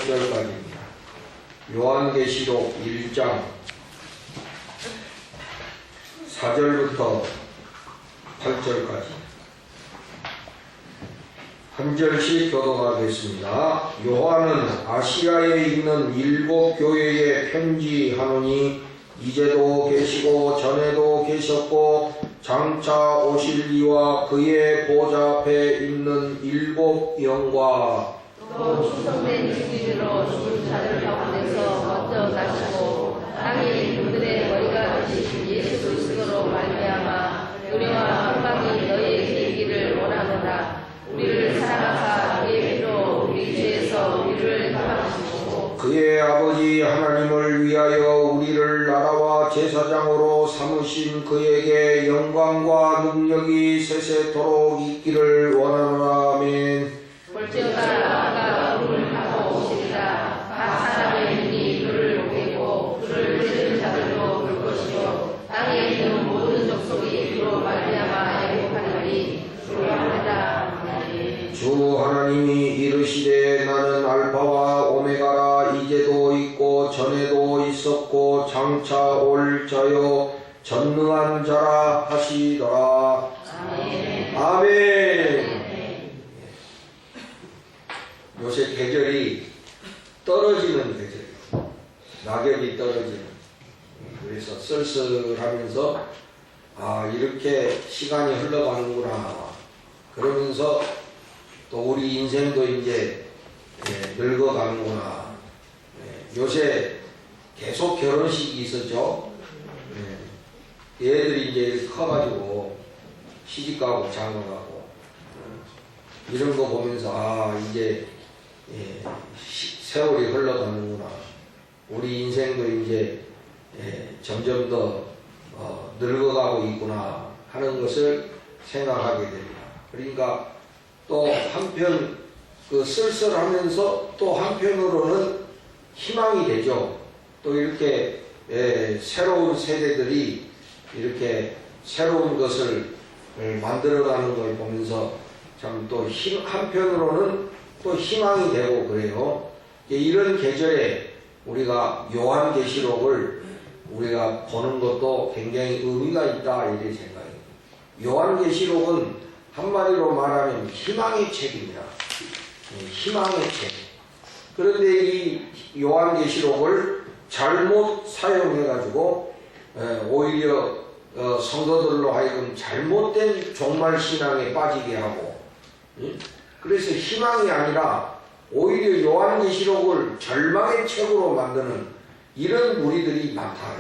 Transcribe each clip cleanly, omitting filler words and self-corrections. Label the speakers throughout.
Speaker 1: 8절까지입니다. 요한계시록 1장 4절부터 8절까지 한 절씩 교독하겠습니다. 요한은 아시아에 있는 7 교회에 편지하노니 이제도 계시고 전에도 계셨고 장차 오실 이와 그의 보좌 앞에 있는 7 영과
Speaker 2: 또 충성된 증인으로 죽은 자들 가운데서 먼저 나시고 땅에 그들의 머리가 되신 예수 그리스도로 말미암아 우리와 한방이 너희에게 이기를 원하노라. 우리를 사랑하사 그의 피로 우리 죄에서 우리를 덮어주시고
Speaker 1: 그의 아버지 하나님을 위하여 우리를 나라와 제사장으로 삼으신 그에게 영광과 능력이 세세토록 있기를 원하노라. 아멘.
Speaker 2: 볼지어다 아가 구름을 타고 오시리라. 각 사람의 눈이 그를 보겠고 그를 찌른 자들도 볼 것이요 땅에 있는 모든 족속이 그로 말미암아 애곡하리니 주옵나이다.
Speaker 1: 주 하나님이 이르시되 나는 알파와 오메가라. 이제도 있고 전에도 있었고 장차 올 자요 전능한 자라 하시더라.
Speaker 2: 아멘.
Speaker 1: 아멘. 요새 계절이 떨어지는 계절이에요. 낙엽이 떨어지는. 그래서 쓸쓸하면서 이렇게 시간이 흘러가는구나 그러면서 또 우리 인생도 이제 늙어가는구나. 요새 계속 결혼식이 있었죠. 얘들이 이제 커가지고 시집가고 장가가고 이런 거 보면서 이제 세월이 흘러가는구나. 우리 인생도 이제 점점 더 늙어가고 있구나 하는 것을 생각하게 됩니다. 그러니까 또 한편 쓸쓸하면서 또 한편으로는 희망이 되죠. 또 이렇게 새로운 세대들이 이렇게 새로운 것을 만들어가는 걸 보면서 참 또 한편으로는 또 희망이 되고 그래요. 이런 계절에 우리가 요한계시록을 우리가 보는 것도 굉장히 의미가 있다 이렇게 생각해요. 요한계시록은 한마디로 말하면 희망의 책입니다. 희망의 책. 그런데 이 요한계시록을 잘못 사용해가지고 오히려 성도들로 하여금 잘못된 종말신앙에 빠지게 하고 그래서 희망이 아니라 오히려 요한계시록을 절망의 책으로 만드는 이런 무리들이 많다.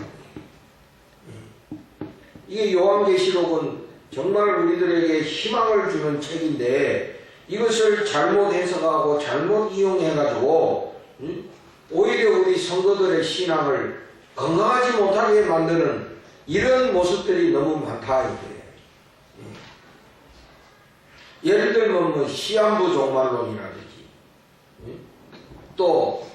Speaker 1: 이게 요한계시록은 정말 우리들에게 희망을 주는 책인데 이것을 잘못 해석하고 잘못 이용해가지고 오히려 우리 성도들의 신앙을 건강하지 못하게 만드는 이런 모습들이 너무 많다. 이거예요. 예를 들면 뭐 시한부 종말론이라든지 또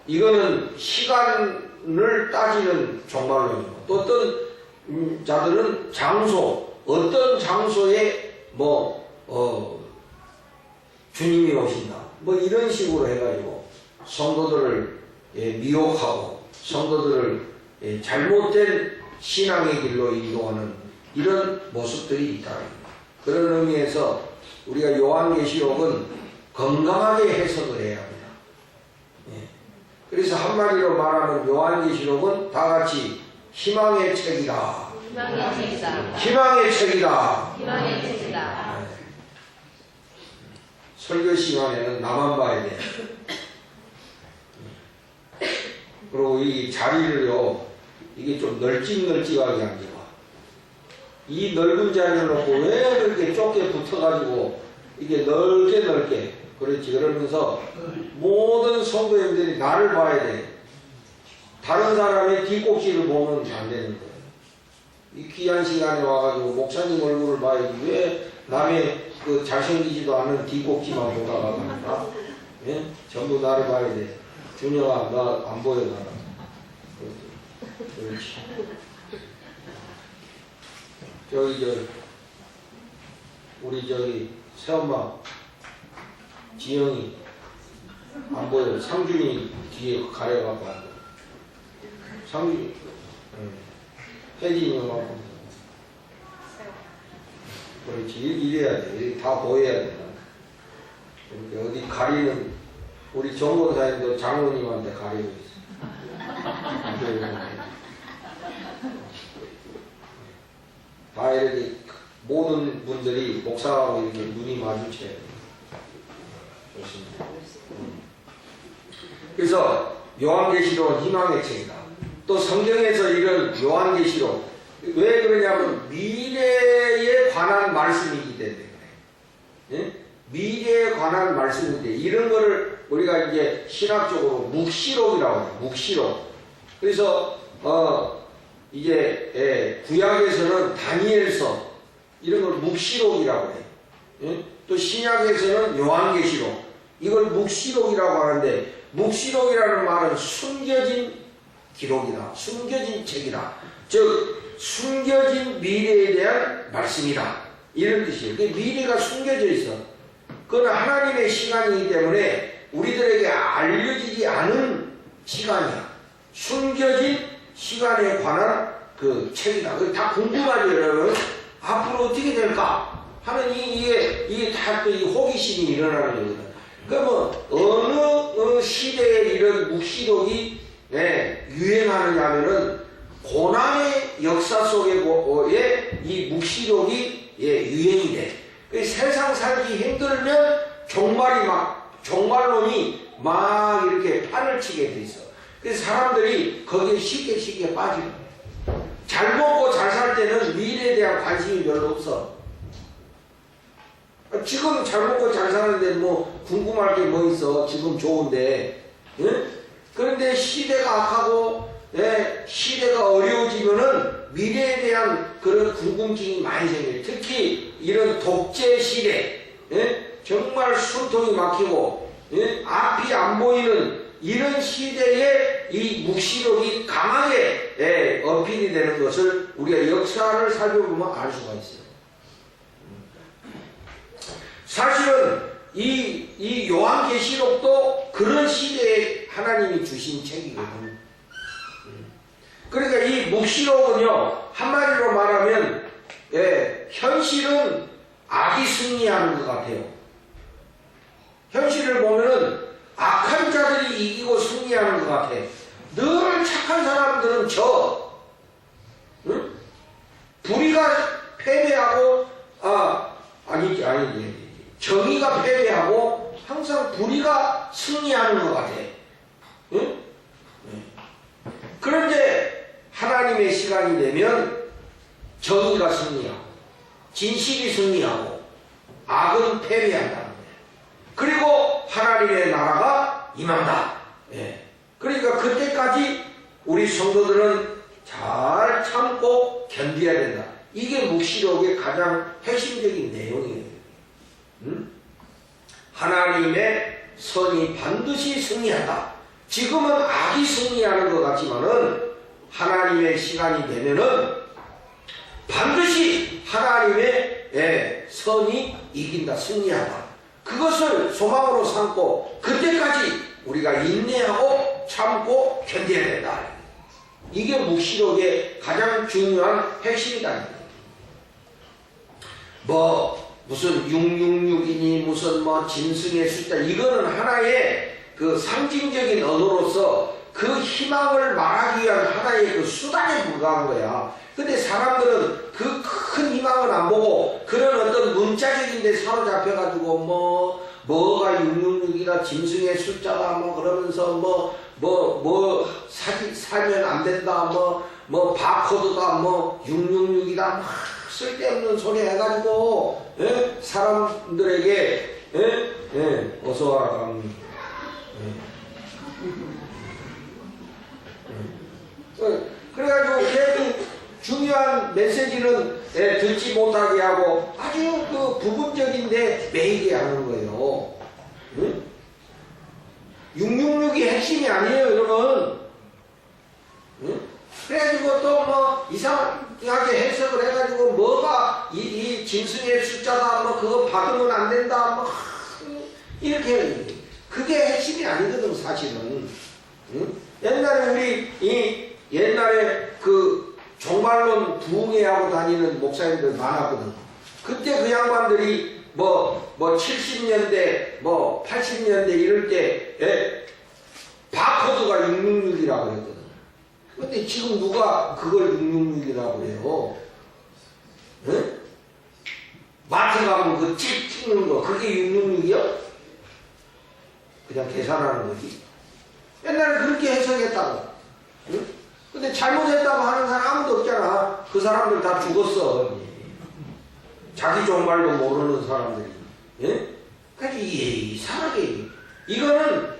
Speaker 1: 이거는 시간을 따지는 종말론이고 또 어떤 자들은 어떤 장소에 주님이 오신다 이런 식으로 해가지고 성도들을 미혹하고 성도들을 잘못된 신앙의 길로 인도하는 이런 모습들이 있다. 그런 의미에서 우리가 요한계시록은 건강하게 해석을 해야 합니다. 그래서 한마디로 말하면 요한계시록은 다같이 희망의 책이다.
Speaker 2: 희망의 책이다.
Speaker 1: 희망의 책이다.
Speaker 2: 희망의 책이다.
Speaker 1: 설교 시간에는 나만 봐야 돼. 그리고 이 자리를요, 이게 좀 널찍널찍하게 앉아. 이 넓은 자리를 놓고 왜 그렇게 좁게 붙어가지고 이게 넓게 그렇지. 그러면서 모든 성도님들이 나를 봐야 돼. 다른 사람의 뒷꼭지를 보면 안 되는 거예요. 이 귀한 시간에 와가지고 목사님 얼굴을 봐야지 왜 남의 그 잘생기지도 않은 뒷꼭지만 보다가 갑니까? 예? 전부 나를 봐야 돼. 준영아, 나 안 보여, 나는. 그렇지. 우리 새엄마, 지영이, 안 보여. 상준이 뒤에 가려갖고 안 보여. 상준이, 혜진이 요만큼. 그렇지. 이래야 돼. 이렇게 다 보여야 돼. 이렇게 어디 가리는, 우리 정권사님도 장로님한테 가리고 있어. 다 이렇게 모든 분들이 목사하고 이렇게 눈이 마주쳐야 돼. 좋습니다. 그래서 요한계시록은 희망의 책이다. 또 성경에서 이런 요한계시록 왜 그러냐면 미래에 관한 말씀이기 때문에 그래. 예? 미래에 관한 말씀인데 이런 거를 우리가 이제 신학적으로 묵시록이라고 해요. 묵시록. 그래서 이제 구약에서는 다니엘서 이런 걸 묵시록이라고 해요. 예? 또 신약에서는 요한계시록 이걸 묵시록이라고 하는데 묵시록이라는 말은 숨겨진 기록이다. 숨겨진 책이다. 즉 숨겨진 미래에 대한 말씀이다. 이런 뜻이에요. 미래가 숨겨져 있어. 그건 하나님의 시간이기 때문에 우리들에게 알려지지 않은 시간이야. 숨겨진 시간에 관한 그 책이다. 그게 다 궁금하죠, 여러분? 앞으로 어떻게 될까? 하는 이게 다 또 이 호기심이 일어나는 거거든. 그러면 어느 시대에 이런 묵시록이 유행하느냐 하면은 고난의 역사 속에 이 묵시록이 유행이 돼. 세상 살기 힘들면 종말론이 막 이렇게 판을 치게 돼 있어. 그래서 사람들이 거기에 쉽게 빠지는 거야. 잘 먹고 잘 살 때는 미래에 대한 관심이 별로 없어. 지금 잘 먹고 잘 사는데 뭐 궁금할 게 뭐 있어. 지금 좋은데. 응? 그런데 시대가 악하고 시대가 어려워지면은 미래에 대한 그런 궁금증이 많이 생겨요. 특히 이런 독재 시대, 정말 숨통이 막히고 앞이 안 보이는 이런 시대에 이 묵시록이 강하게 어필이 되는 것을 우리가 역사를 살펴보면 알 수가 있어요. 사실은 이 요한계시록도 그런 시대에 하나님이 주신 책이거든요. 그러니까 이 묵시록은요, 한마디로 말하면, 현실은 악이 승리하는 것 같아요. 현실을 보면은 악한 자들이 이기고 승리하는 것 같아. 늘 착한 사람들은 응? 불의가 패배하고, 정의가 패배하고, 항상 불의가 승리하는 것 같아. 응? 그런데 하나님의 시간이 되면 정의가 승리하고 진실이 승리하고 악은 패배한다는 거예요. 그리고 하나님의 나라가 임한다. 그러니까 그때까지 우리 성도들은 잘 참고 견뎌야 된다. 이게 묵시록의 가장 핵심적인 내용이에요. 하나님의 선이 반드시 승리한다. 지금은 악이 승리하는 것 같지만은 하나님의 시간이 되면은 반드시 하나님의 선이 이긴다, 승리한다. 그것을 소망으로 삼고 그때까지 우리가 인내하고 참고 견뎌야 된다. 이게 묵시록의 가장 중요한 핵심이다. 무슨 666이니 무슨 짐승의 숫자 이거는 하나의 그 상징적인 언어로서 그 희망을 말하기 위한 하나의 그 수단에 불과한 거야. 근데 사람들은 그 큰 희망을 안 보고 그런 어떤 문자적인 데 사로잡혀가지고 뭐가 666이다 짐승의 숫자다 그러면서 사면 안 된다 바코드가 666이다 쓸데없는 소리 해가지고 사람들에게 어서와라 그래가지고 걔도 중요한 메시지는 듣지 못하게 하고 아주 그 부분적인데 매이게 하는 거예요. 666이 핵심이 아니에요, 여러분. 그래가지고 또 이상하게 해석을 해가지고 뭐가 이 짐승의 숫자다 그거 받으면 안 된다 이렇게 그 그게 핵심이 아니거든 사실은. 응? 옛날에 우리 옛날에 그 종말론 부흥회하고 다니는 목사님들 많았거든. 그때 그 양반들이 뭐 70년대 80년대 이럴 때 바코드가 666이라고 그랬거든. 근데 지금 누가 그걸 666이라고 그래요? 응? 마트 가면 그 찍는 거 그게 666이요? 그냥 계산하는 거지. 옛날에 그렇게 해석했다고. 응? 근데 잘못했다고 하는 사람 아무도 없잖아. 그 사람들 다 죽었어. 자기 종말도 모르는 사람들이. 예? 그러니까 이상하게 이거는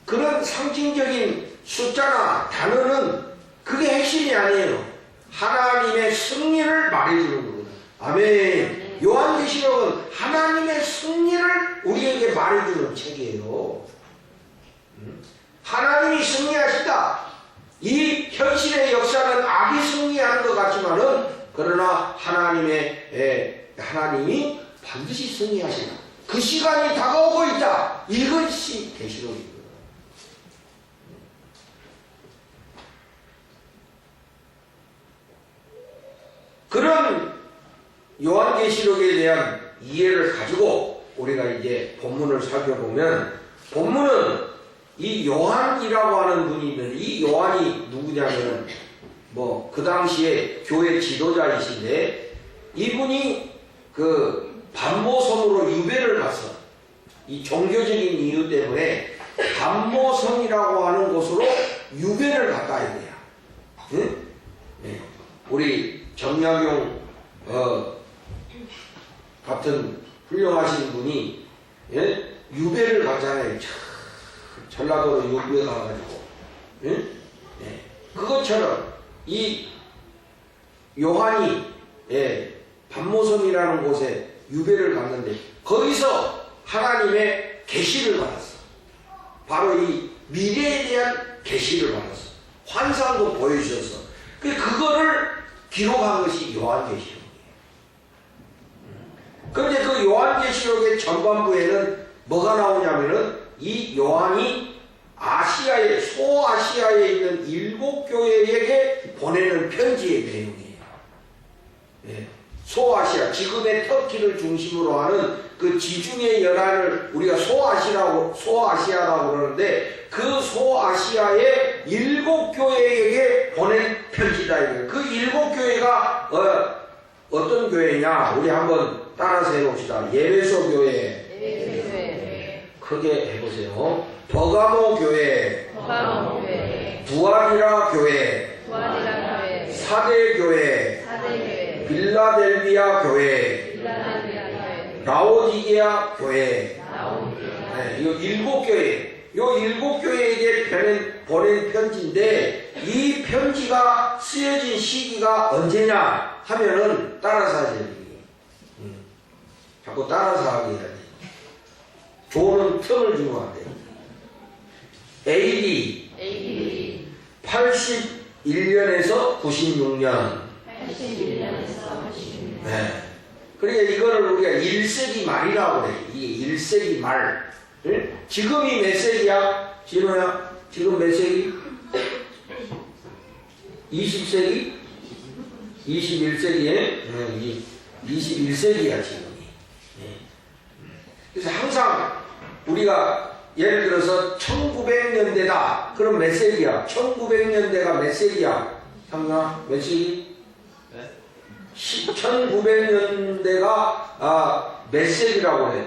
Speaker 1: 그런 상징적인 숫자나 단어는 그게 핵심이 아니에요. 하나님의 승리를 말해주는 거거든. 아멘. 요한계시록은 하나님의 승리를 우리에게 말해주는 책이에요. 하나님이 승리하시다. 이 현실의 역사는 악이 승리하는 것 같지만은 그러나 하나님이 반드시 승리하신다. 그 시간이 다가오고 있다. 이것이 계시록입니다. 그런 요한계시록에 대한 이해를 가지고 우리가 이제 본문을 살펴보면 본문은 이 요한이라고 하는 분이 있는데 이 요한이 누구냐면 그 당시에 교회 지도자이신데 이분이 그 반모섬으로 유배를 갔어. 이 종교적인 이유 때문에 반모섬이라고 하는 곳으로 유배를 갔다 이거야. 응? 네. 우리 정약용 같은 훌륭하신 분이 유배를 갔잖아요. 전라도로 유배 가가지고. 응? 네. 그것처럼 이 요한이 반모섬이라는 곳에 유배를 갔는데 거기서 하나님의 계시를 받았어. 바로 이 미래에 대한 계시를 받았어. 환상도 보여주셔서 그거를 기록한 것이 요한계시록이에요. 그런데 그 요한계시록의 전반부에는 뭐가 나오냐면은 이 요한이 소아시아에 있는 7교회에게 보내는 편지의 내용이에요. 네. 소아시아, 지금의 터키를 중심으로 하는 그 지중해 연안을 우리가 소아시아라고 그러는데 그 소아시아의 7교회에게 보낸 편지다. 그 7교회가 어떤 교회냐? 우리 한번 따라서 해봅시다. 예배소 교회. 크게 해보세요. 버가모 교회. 두아디라 교회. 사대 교회. 빌라델비아 교회. 라오디게아 교회. 네, 이 7교회. 이 7교회에게 보낸 편지인데 이 편지가 쓰여진 시기가 언제냐 하면은 따라서 하세요. 자꾸 따라서 하게 해야지. 조는 틈을 주면 안 돼. AD 81년에서 96년. 네. 그러니까 이거를 우리가 1세기 말이라고 그래. 이게 1세기 말. 응? 지금이 몇 세기야? 진호야? 지금 몇 세기? 20세기? 21세기에? 21세기야 지금이. 그래서 항상 우리가 예를 들어서 1900년대다. 그럼 몇 세기야? 1900년대가 몇 세기야? 상나 몇 세기? 1900년대가 몇 세기라고 해?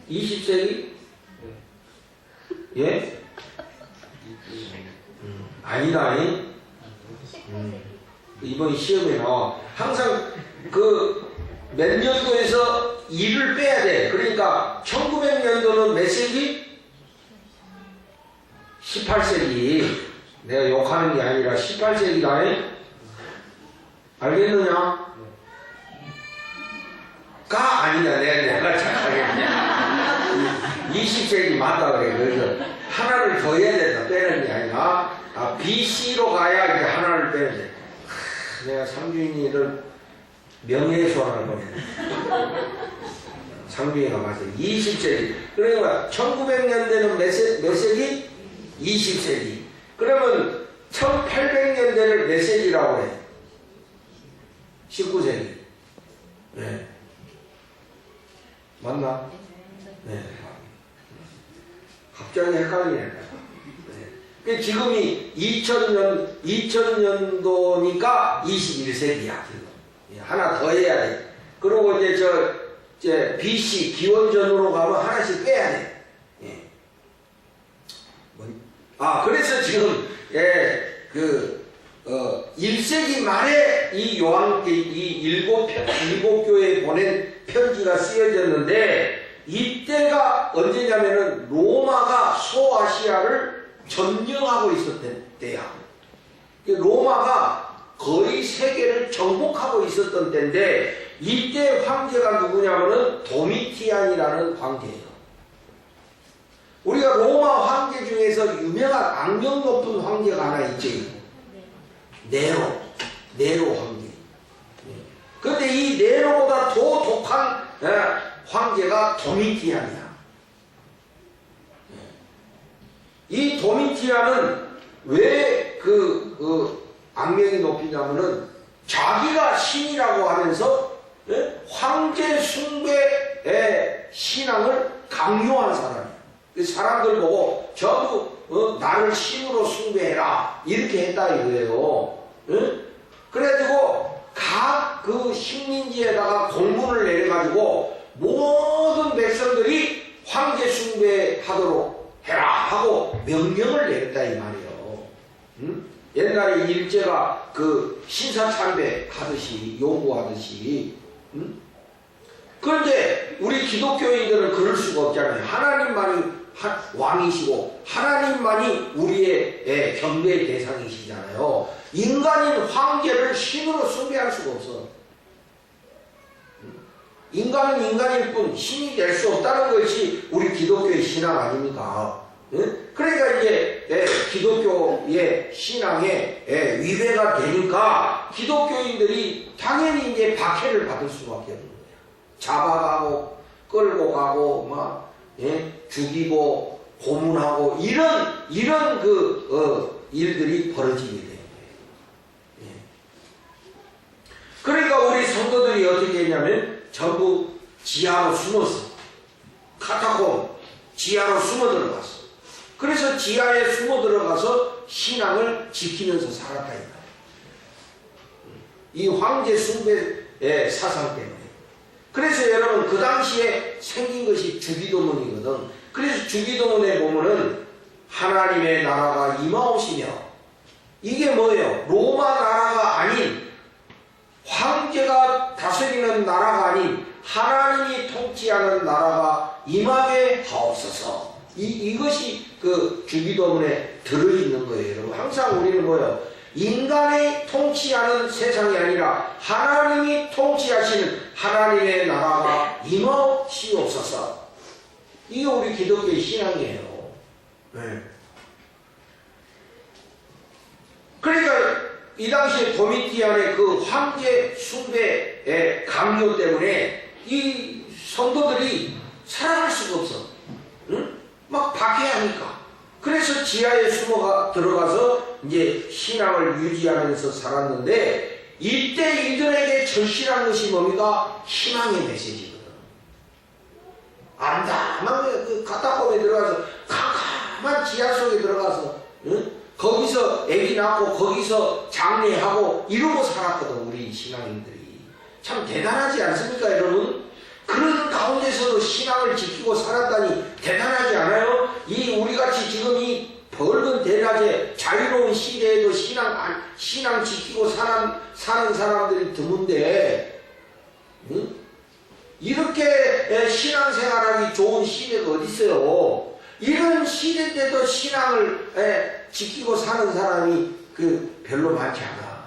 Speaker 1: 20세기? 예? 아니다. 이번 시험에 나와. 항상 그 몇 년도에서 2를 빼야 돼. 그러니까 1900년도는 몇 세기? 18세기. 내가 욕하는 게 아니라 18세기다. 알겠느냐? 가 아니다. 내가 착하겠네. 20세기 맞다 그래. 그래서 하나를 더 해야 된다. 빼는 게 아니라 BC로 가야 이제 하나를 빼야 돼. 내가 삼주인이를 명예훼손할 뻔했네. 상중에가 맞아요. 20세기. 그러니까 1900년대는 몇 세기? 20세기. 그러면 1800년대를 몇 세기라고 해? 19세기. 네. 맞나? 네. 갑자기 헷갈리네. 네. 지금이 2000년도니까 21세기야. 하나 더 해야 돼. 그리고 이제 BC 기원전으로 가면 하나씩 빼야 돼. 예. 그래서 지금 1세기 말에 이 일곱 교회에 보낸 편지가 쓰여졌는데 이때가 언제냐면은 로마가 소아시아를 점령하고 있었던 때야. 로마가 거의 세계를 정복하고 있었던 때인데 이때 황제가 누구냐면은 도미티안이라는 황제예요. 우리가 로마 황제 중에서 유명한 악명 높은 황제가 하나 있지. 네로 황제. 그런데 이 네로보다 더 독한 황제가 도미티안이야. 이 도미티안은 왜 악명이 높이냐면은 자기가 신이라고 하면서 황제 숭배의 신앙을 강요한 사람이야. 사람들 보고 저도 나를 신으로 숭배해라 이렇게 했다 이거예요. 그래가지고 각 그 식민지에다가 공문을 내려가지고 모든 백성들이 황제 숭배하도록 해라 하고 명령을 내렸다 이 말이에요. 옛날에 일제가 그 신사참배 하듯이 요구하듯이. 그런데 우리 기독교인들은 그럴 수가 없잖아요. 하나님만이 왕이시고 하나님만이 우리의 경배의 대상이시잖아요. 인간인 황제를 신으로 숭배할 수가 없어. 인간은 인간일 뿐 신이 될 수 없다는 것이 우리 기독교의 신앙 아닙니까? 그러니까 이제 기독교의 신앙에 위배가 되니까 기독교인들이 당연히 이제 박해를 받을 수밖에 없는 거예요. 잡아가고 끌고 가고 막 죽이고 고문하고 이런 일들이 벌어지게 되는 거예요. 그러니까 우리 성도들이 어떻게 했냐면 전부 지하로 숨었어. 카타콤 지하로 숨어 들어갔어. 그래서 지하에 숨어 들어가서 신앙을 지키면서 살았다 이 황제 숭배의 사상 때문에. 그래서 여러분 그 당시에 생긴 것이 주기도문이거든. 그래서 주기도문에 보면은 하나님의 나라가 임하오시며, 이게 뭐예요? 로마 나라가 아닌, 황제가 다스리는 나라가 아닌 하나님이 통치하는 나라가 임하게 하옵소서. 이것이 그 주기도문에 들어있는 거예요. 여러분 항상 우리는 뭐예요? 인간이 통치하는 세상이 아니라 하나님이 통치하시는 하나님의 나라가 임하시옵소서. 이게 우리 기독교의 신앙이에요. 네. 그러니까 이 당시에 도미티안의 그 황제 숭배의 강요 때문에 이 성도들이 살아갈 수가 없어. 응? 막 박해하니까. 그래서 지하에 숨어 들어가서 이제 신앙을 유지하면서 살았는데, 이때 이들에게 절실한 것이 뭡니까? 희망의 메시지거든. 암담한 그 카타콤에 들어가서 캄캄한 지하 속에 들어가서 거기서 아기 낳고 거기서 장례하고 이러고 살았거든. 우리 신앙인들이 참 대단하지 않습니까 여러분? 그런 가운데서도 신앙을 지키고 살았다니 대단하지 않아요? 이 우리같이 지금 이 벌건 대낮에 자유로운 시대에도 신앙 지키고 사는 사람들이 드문데, 응? 이렇게 신앙생활하기 좋은 시대가 어디 있어요? 이런 시대인데도 신앙을 지키고 사는 사람이 별로 많지 않아.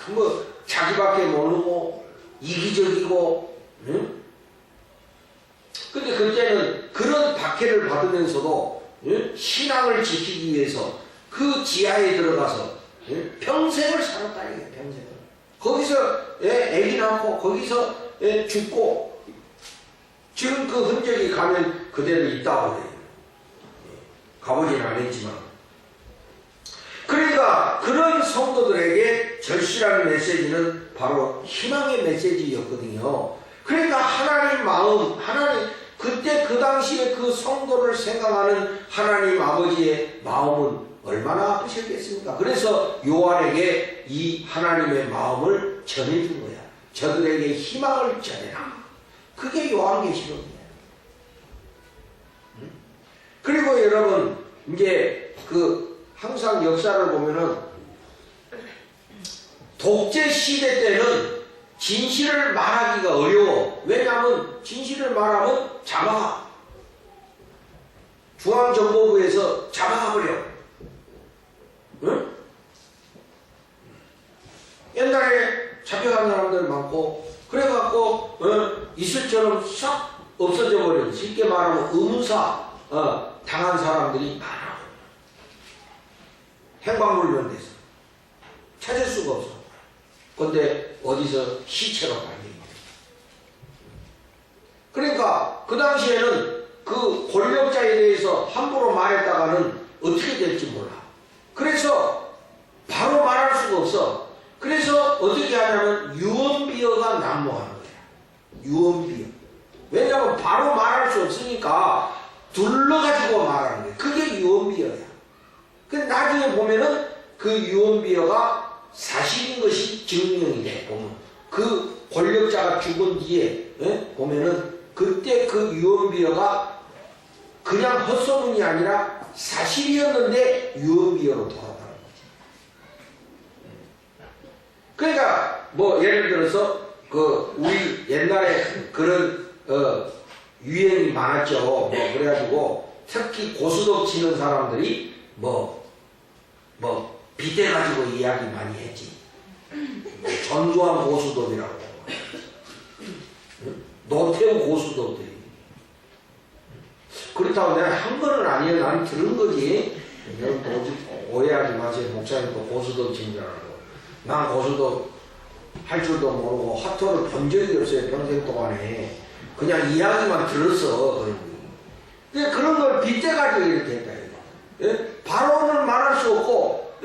Speaker 1: 뭐 자기밖에 모르고 이기적이고, 응? 근데 그때는 그런 박해를 받으면서도 신앙을 지키기 위해서 그 지하에 들어가서 평생을 살았다니까요. 평생을. 거기서 아기 낳고 거기서 죽고 지금 그 흔적이 가면 그대로 있다고 그래요. 가보지는 않았지만. 그러니까 그런 성도들에게 절실한 메시지는 바로 희망의 메시지였거든요. 그러니까 하나님 마음, 하나님 그때 그 당시에 그 성도를 생각하는 하나님 아버지의 마음은 얼마나 아프셨겠습니까? 그래서 요한에게 이 하나님의 마음을 전해준 거야. 저들에게 희망을 전해라. 그게 요한계시록이에요. 그리고 여러분 이제 그 항상 역사를 보면은 독재 시대 때는 진실을 말하기가 어려워. 왜냐하면 진실을 말하면 잡아가. 중앙정보부에서 잡아가버려. 응? 옛날에 잡혀간 사람들 많고 그래갖고 이슬처럼 싹 없어져 버려. 쉽게 말하면 의무사 당한 사람들이 많아. 행방불명돼서 찾을 수가 없어. 근데 어디서 시체로 발견돼. 그러니까 그 당시에는 그 권력자에 대해서 함부로 말했다가는 어떻게 될지 몰라. 그래서 바로 말할 수가 없어. 그래서 어떻게 하냐면 유언비어가 난무하는 거야. 유언비어. 왜냐하면 바로 말할 수 없으니까 둘러가지고 말하는 거야. 그게 유언비어야. 근데 나중에 보면은 그 유언비어가 사실인 것이 증명이 돼. 보면 그 권력자가 죽은 뒤에 보면은 그때 그 유언비어가 그냥 헛소문이 아니라 사실이었는데 유언비어로 돌아가는 거지. 그러니까 뭐 예를 들어서 그 우리 옛날에 그런 유행이 많았죠. 뭐 그래가지고 특히 고스톱 치는 사람들이 뭐 빗대 가지고 이야기 많이 했지. 전두환 고수톱이라고. 노태우 고수톱들이. 그렇다고 내가 한 번은 아니에요. 나는 들은 거지. 여러분 오해하지 마세요. 목사님도 고수톱 친 줄 알고. 난 고수톱 할 줄도 모르고 화토를 본 적이 없어요. 평생 동안에. 그냥 이야기만 들었어. 근데 그런 걸 빗대 가지고 이렇게 했다. 예? 발언을 말할 수 없고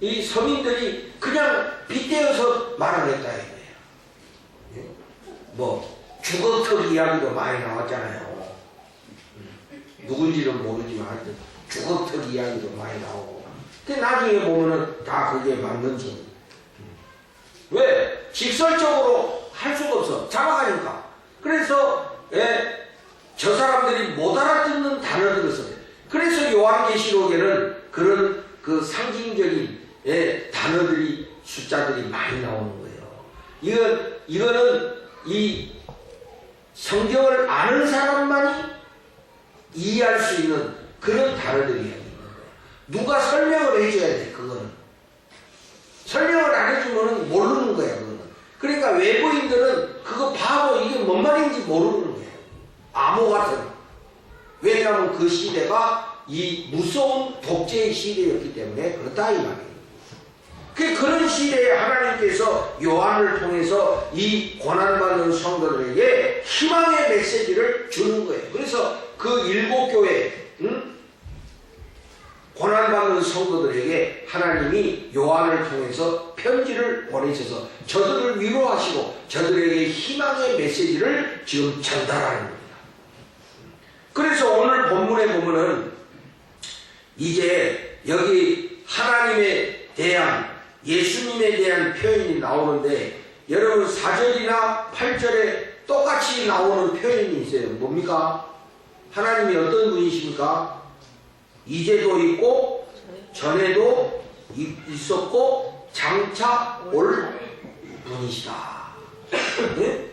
Speaker 1: 이 서민들이 그냥 빗대어서 말을 했다 이거예요. 예? 뭐 주걱턱 이야기도 많이 나왔잖아요. 누군지는 모르지만 하여튼 주걱턱 이야기도 많이 나오고. 근데 나중에 보면은 다 그게 맞는 소리. 왜? 직설적으로 할 수가 없어. 잡아가니까. 그래서 저 사람들이 못 알아듣는 단어들을 써요. 그래서 요한계시록에는 그런 그 상징적인 단어들이 숫자들이 많이 나오는 거예요. 이거는 이 성경을 아는 사람만이 이해할 수 있는 그런 단어들이 있는 거예요. 누가 설명을 해줘야 돼. 그거는 설명을 안 해주면 모르는 거야. 그거는. 그러니까 외부인들은 그거 봐도 이게 뭔 말인지 모르는 거예요. 암호 같은. 왜냐하면 그 시대가 이 무서운 독재의 시대였기 때문에 그렇다 이 말이에요. 그런 시대에 하나님께서 요한을 통해서 이 고난받는 성도들에게 희망의 메시지를 주는 거예요. 그래서 그 일곱 교회 고난받는 성도들에게 하나님이 요한을 통해서 편지를 보내셔서 저들을 위로하시고 저들에게 희망의 메시지를 지금 전달하는 겁니다. 그래서 오늘 본문에 보면은 이제 여기 하나님에 대한 예수님에 대한 표현이 나오는데 여러분 4절이나 8절에 똑같이 나오는 표현이 있어요. 뭡니까? 하나님이 어떤 분이십니까? 이제도 있고 전에도 있었고 장차 올 분이시다. 네?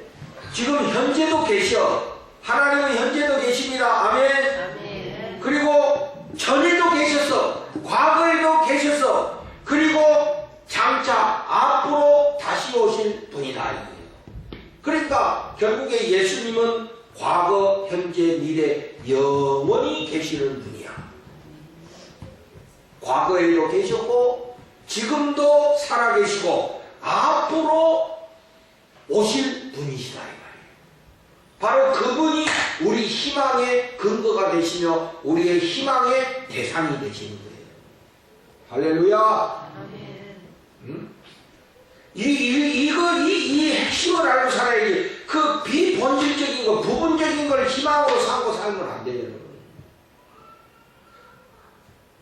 Speaker 1: 지금 현재도 계셔. 하나님은 현재도 계십니다. 아멘.
Speaker 2: 아멘.
Speaker 1: 그리고 전에도 계셨어. 과거에도 계셨어. 그리고 장차 앞으로 다시 오실 분이다. 그러니까 결국에 예수님은 과거, 현재, 미래 영원히 계시는 분이야. 과거에도 계셨고 지금도 살아계시고 앞으로 오실 분이시다 이 말이에요. 바로 그분이 우리 희망의 근거가 되시며 우리의 희망의 대상이 되시는 거예요. 할렐루야. 이 핵심을 알고 살아야지. 그 비본질적인 거, 부분적인 걸 희망으로 삼고 살면 안 돼요.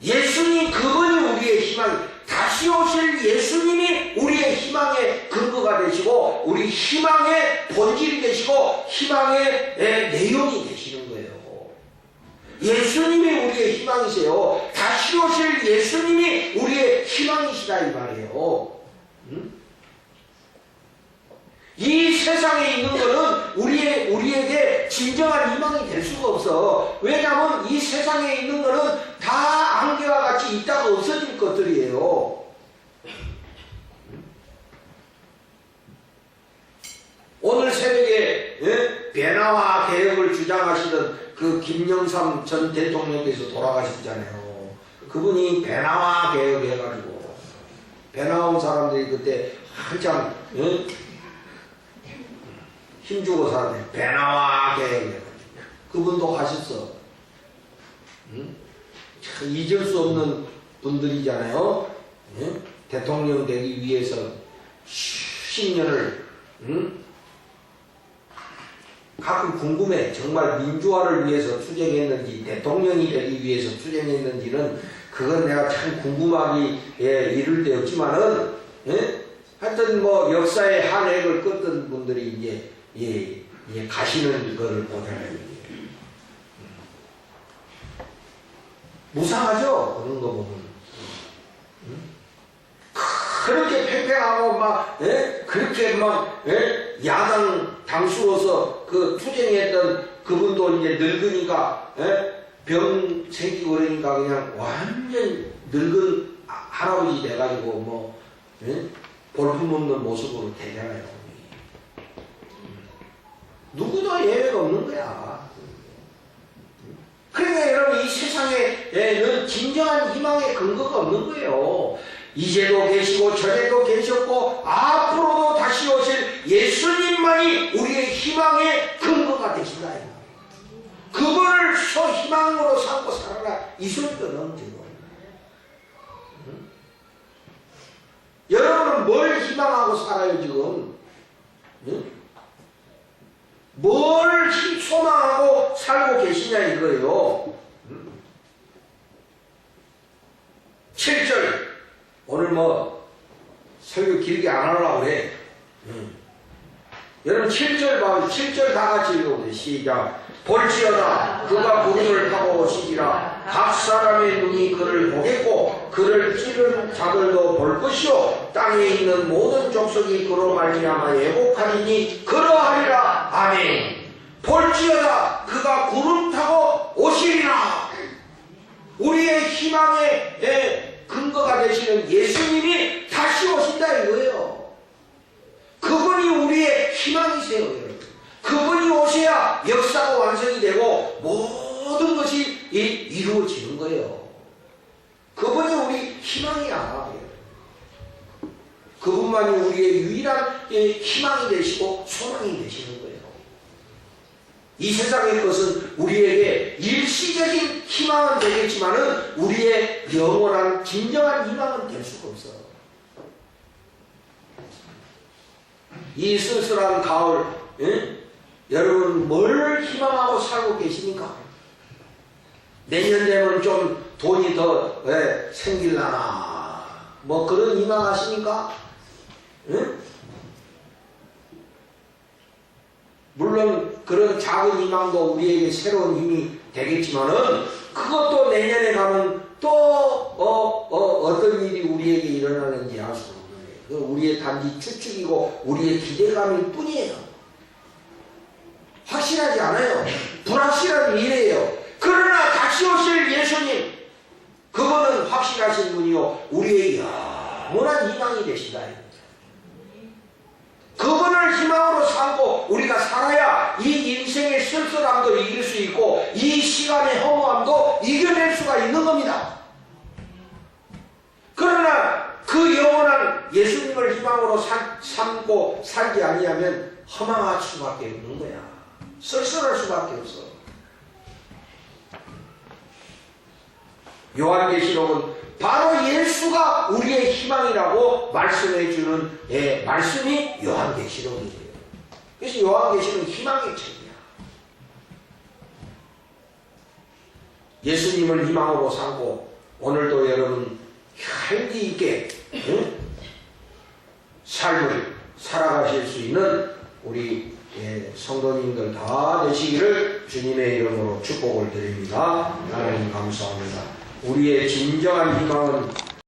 Speaker 1: 예수님 그분이 우리의 희망, 다시 오실 예수님이 우리의 희망의 근거가 되시고 우리 희망의 본질이 되시고 희망의 내용이 되시는 거예요. 예수님이 우리의 희망이세요. 다시 오실 예수님이 우리의 희망이시다 이 말이에요. 이 세상에 있는 것은 우리에게 진정한 희망이 될 수가 없어. 왜냐하면 이 세상에 있는 것은 다 안개와 같이 있다가 없어질 것들이에요. 오늘 새벽에 변화와 개혁을 주장하시던 그 김영삼 전 대통령께서 돌아가셨잖아요. 그분이 변화와 개혁 해가지고 변화온 사람들이 그때 한참 힘주고 살았는데 변화와 개혁 그분도 가셨어. 참 잊을 수 없는 분들이잖아요. 대통령 되기 위해서 10년을 가끔 궁금해. 정말 민주화를 위해서 투쟁했는지 대통령이 되기 위해서 투쟁했는지는 그건 내가 참 궁금하기 이를 데 없지만은 하여튼 뭐 역사의 한 획을 끄던 분들이 이제 가시는 거를 보잖아요. 무상하죠? 그런 거 보면. 그렇게 팽팽하고 막, 그렇게 막, 야당 당수로서 그 투쟁했던 그분도 이제 늙으니까, 병 생기고 그러니까 그냥 완전 늙은 할아버지 돼가지고 뭐, 볼품없는 모습으로 되잖아요. 누구도 예외가 없는 거야. 그러니까 여러분 이 세상에는 진정한 희망의 근거가 없는 거예요. 이제도 계시고 전에도 계셨고 앞으로도 다시 오실 예수님만이 우리의 희망의 근거가 되신다. 그분을 희망으로 삼고 살아라. 이 소리거든 지금. 여러분은 뭘 희망하고 살아요 지금? 뭘 소망하고 살고 계시냐 이거예요. 7절 오늘 뭐 설교 길게 안 하려고 그래. 여러분 7절 봐. 7절 다 같이 읽어보세요. 시작. 볼지어다 그가 구름을 타고 오시리라. 각 사람의 눈이 그를 보겠고 그를 찌른 자들도 볼 것이요 땅에 있는 모든 족속이 그로 말미암아 예복하리니 그러하리라. 아멘. 볼지어다 그가 구름 타고 오시리라. 우리의 희망의 근거가 되시는 예수님이 다시 오신다 이거예요. 그분이 우리의 희망이세요 여러분. 그분이 오셔야 역사가 완성이 되고 모든 것이 이루어지는 거예요. 그분이 우리 희망이야. 그분만이 우리의 유일한 희망이 되시고 소망이 되시는 거예요. 이 세상의 것은 우리에게 일시적인 희망은 되겠지만은 우리의 영원한 진정한 희망은 될 수가 없어. 이 쓸쓸한 가을, 여러분 뭘 희망하고 살고 계십니까? 내년 되면 좀 돈이 더 생길라나 뭐 그런 희망하십니까? 물론 그런 작은 희망도 우리에게 새로운 힘이 되겠지만은 그것도 내년에 가면 또 어떤 일이 우리에게 일어나는지 알 수 없는 거예요. 우리의 단지 추측이고 우리의 기대감일 뿐이에요. 확실하지 않아요. 불확실한 미래예요. 그러나 다시 오실 예수님 그분은 확실하신 분이요 우리의 영원한 희망이 되시다. 그분을 희망으로 삼고 우리가 살아야 이 인생의 쓸쓸함도 이길 수 있고 이 시간의 허무함도 이겨낼 수가 있는 겁니다. 그러나 그 영원한 예수님을 희망으로 삼고 살지 아니하면 허망할 수밖에 없는 거야. 쓸쓸할 수밖에 없어. 요한계시록은 바로 예수가 우리의 희망이라고 말씀해 주는 말씀이 요한계시록이에요. 그래서 요한계시록은 희망의 책이야. 예수님을 희망으로 삼고 오늘도 여러분 활기 있게 삶을 살아가실 수 있는 우리 성도님들 다 되시기를 주님의 이름으로 축복을 드립니다. 하나님 감사합니다. 우리의 진정한 희망은